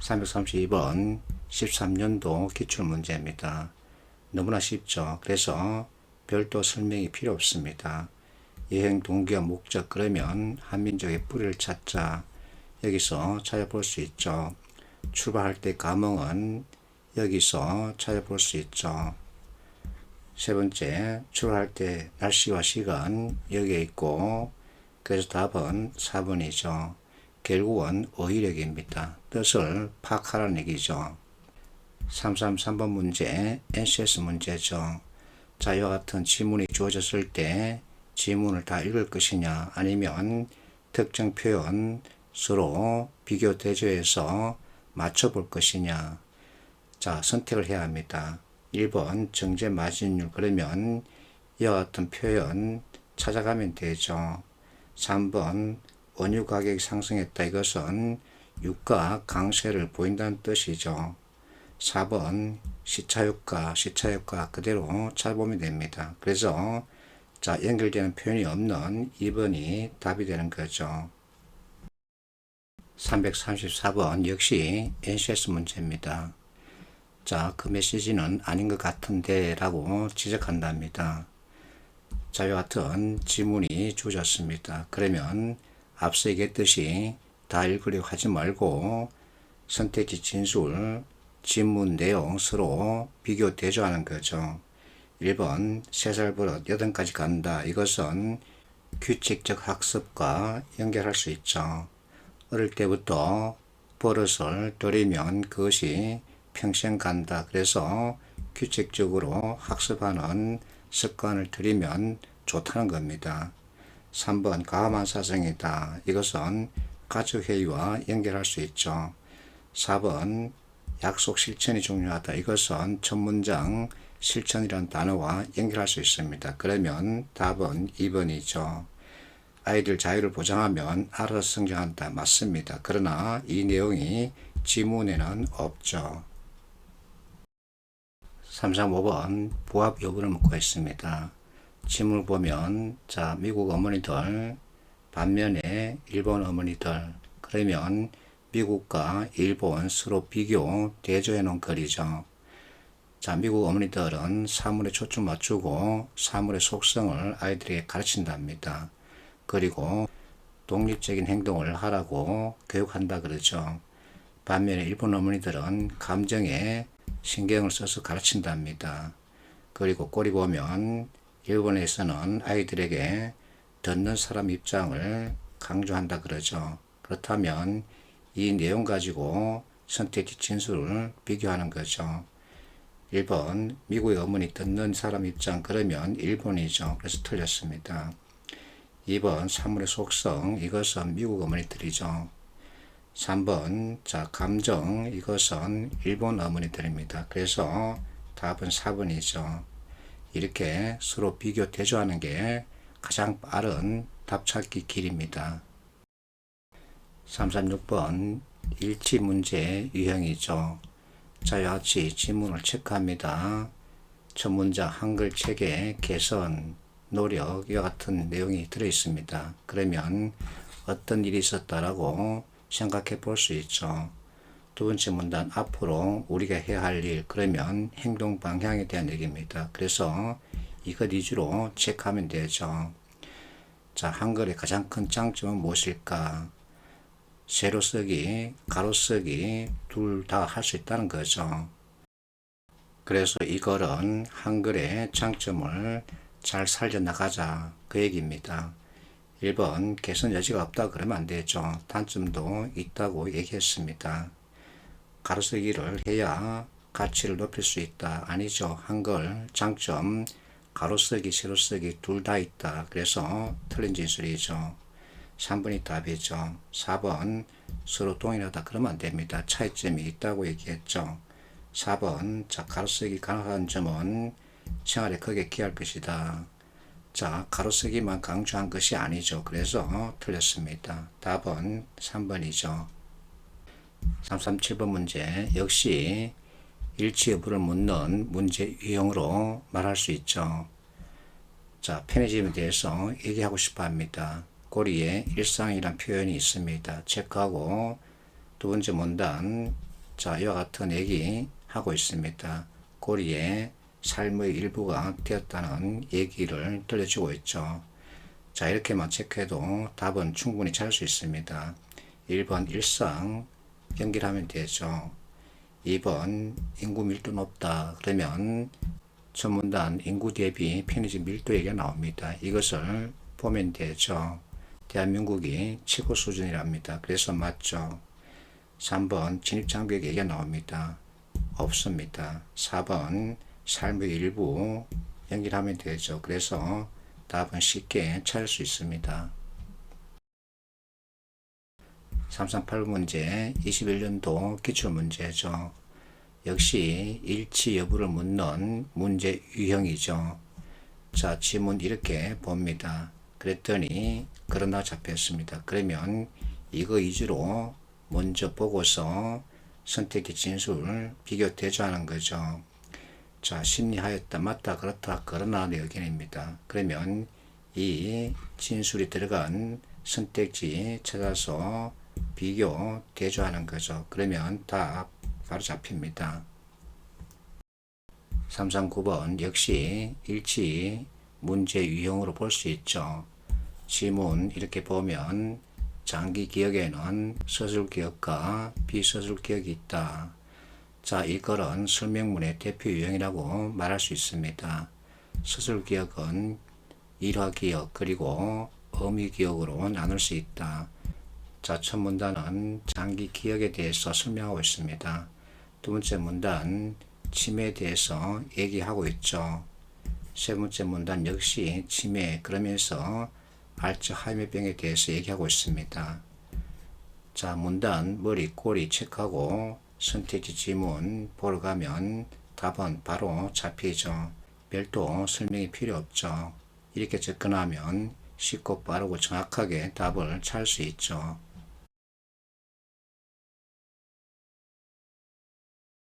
332번 13년도 기출문제입니다. 너무나 쉽죠. 그래서 별도 설명이 필요 없습니다. 여행 동기와 목적 그러면 한민족의 뿌리를 찾자. 여기서 찾아볼 수 있죠. 출발할 때 감흥은 여기서 찾아볼 수 있죠. 세 번째, 출발할 때 날씨와 시간 여기에 있고, 그래서 답은 4번이죠. 결국은 어휘력입니다. 뜻을 파악하라는 얘기죠. 333번 문제, NCS 문제죠. 자, 이와 같은 지문이 주어졌을 때 지문을 다 읽을 것이냐, 아니면 특정 표현 서로 비교 대조해서 맞춰볼 것이냐. 자, 선택을 해야 합니다. 1번 정제 마진율, 그러면 이와 같은 표현 찾아가면 되죠. 3번 원유 가격이 상승했다. 이것은 유가 강세를 보인다는 뜻이죠. 4번 시차효과 그대로 찾아보면 됩니다. 그래서 자, 연결되는 표현이 없는 2번이 답이 되는 거죠. 334번 역시 NCS 문제입니다. 자, 그 메시지는 아닌 것 같은데 라고 지적한답니다. 자, 이와 같은 지문이 주어졌습니다. 그러면 앞서 얘기했듯이 다 읽으려고 하지 말고 선택지 진술, 지문 내용 서로 비교 대조하는 거죠. 1번 3살 버릇 8까지 간다. 이것은 규칙적 학습과 연결할 수 있죠. 어릴 때부터 버릇을 들이면 그것이 평생 간다. 그래서 규칙적으로 학습하는 습관을 들이면 좋다는 겁니다. 3번 가만사성이다. 이것은 가족회의와 연결할 수 있죠. 4번 약속 실천이 중요하다. 이것은 첫 문장 실천이라는 단어와 연결할 수 있습니다. 그러면 답은 2번이죠. 아이들 자유를 보장하면 알아서 성장한다. 맞습니다. 그러나 이 내용이 지문에는 없죠. 335번 부합 여부를 묻고 있습니다. 지문을 보면 자, 미국 어머니들 반면에 일본 어머니들, 그러면 미국과 일본 서로 비교 대조해 놓은 글이죠. 자, 미국 어머니들은 사물에 초점 맞추고 사물의 속성을 아이들에게 가르친답니다. 그리고 독립적인 행동을 하라고 교육한다 그러죠. 반면에 일본 어머니들은 감정에 신경을 써서 가르친답니다. 그리고 꼬리 보면 일본에서는 아이들에게 듣는 사람 입장을 강조한다 그러죠. 그렇다면 이 내용 가지고 선택지 진술을 비교하는 거죠. 1번 미국의 어머니 듣는 사람 입장, 그러면 일본이죠. 그래서 틀렸습니다. 2번 사물의 속성, 이것은 미국 어머니들이죠. 3번 자, 감정, 이것은 일본 어머니들입니다. 그래서 답은 4번이죠. 이렇게 서로 비교 대조하는 게 가장 빠른 답 찾기 길입니다. 336번 일치 문제 유형이죠. 자, 이와 같이 지문을 체크합니다. 첫 문장 한글 체계 개선, 노력, 이와 같은 내용이 들어있습니다. 그러면 어떤 일이 있었다라고 생각해 볼 수 있죠. 두 번째 문단 앞으로 우리가 해야 할 일, 그러면 행동 방향에 대한 얘기입니다. 그래서 이것 위주로 체크하면 되죠. 자, 한글의 가장 큰 장점은 무엇일까? 세로 쓰기, 가로 쓰기 둘 다 할 수 있다는 거죠. 그래서 이 글은 한글의 장점을 잘 살려나가자, 그 얘기입니다. 1번 개선 여지가 없다 그러면 안 되죠. 단점도 있다고 얘기했습니다. 가로쓰기를 해야 가치를 높일 수 있다. 아니죠. 한글 장점 가로쓰기, 세로쓰기 둘 다 있다. 그래서 틀린 진술이죠. 3번이 답이죠. 4번 서로 동일하다 그러면 안 됩니다. 차이점이 있다고 얘기했죠. 4번 자, 가로쓰기 가능한 점은 생활에 크게 기여할 것이다. 자, 가로쓰기만 강조한 것이 아니죠. 그래서 틀렸습니다. 답은 3번이죠. 337번 문제 역시 일치 여부를 묻는 문제 유형으로 말할 수 있죠. 자, 편의점에 대해서 얘기하고 싶어 합니다. 꼬리에 일상이란 표현이 있습니다. 체크하고 두 번째 문단 자, 이와 같은 얘기하고 있습니다. 고리에 삶의 일부가 되었다는 얘기를 들려주고 있죠. 자, 이렇게만 체크해도 답은 충분히 찾을 수 있습니다. 1번 일상 연결하면 되죠. 2번 인구 밀도 높다. 그러면 첫 문단 인구 대비 편의점 밀도 얘기가 나옵니다. 이것을 보면 되죠. 대한민국이 최고 수준이랍니다. 그래서 맞죠. 3번 진입장벽 얘기가 나옵니다. 없습니다. 4번 삶의 일부 연결하면 되죠. 그래서 답은 쉽게 찾을 수 있습니다. 338문제 21년도 기출문제죠. 역시 일치 여부를 묻는 문제 유형이죠. 자, 지문 이렇게 봅니다. 그랬더니 그러나 잡혔습니다. 그러면 이거 위주로 먼저 보고서 선택의 진술을 비교 대조하는 거죠. 자, 심리하였다, 맞다, 그렇다, 그러나의 의견입니다. 그러면 이 진술이 들어간 선택지 찾아서 비교 대조하는 거죠. 그러면 답 바로 잡힙니다. 339번 역시 일치 문제 유형으로 볼 수 있죠. 지문 이렇게 보면 장기 기억에는 서술 기억과 비서술 기억이 있다. 자, 이거는 설명문의 대표 유형이라고 말할 수 있습니다. 서술 기억은 일화 기억 그리고 의미 기억으로 나눌 수 있다. 자, 첫 문단은 장기 기억에 대해서 설명하고 있습니다. 두 번째 문단 치매에 대해서 얘기하고 있죠. 세 번째 문단 역시 치매 그러면서 알츠하이머병에 대해서 얘기하고 있습니다. 자, 문단 머리 꼬리 체크하고 선택지 지문 보러 가면 답은 바로 잡히죠. 별도 설명이 필요 없죠. 이렇게 접근하면 쉽고 빠르고 정확하게 답을 찾을 수 있죠.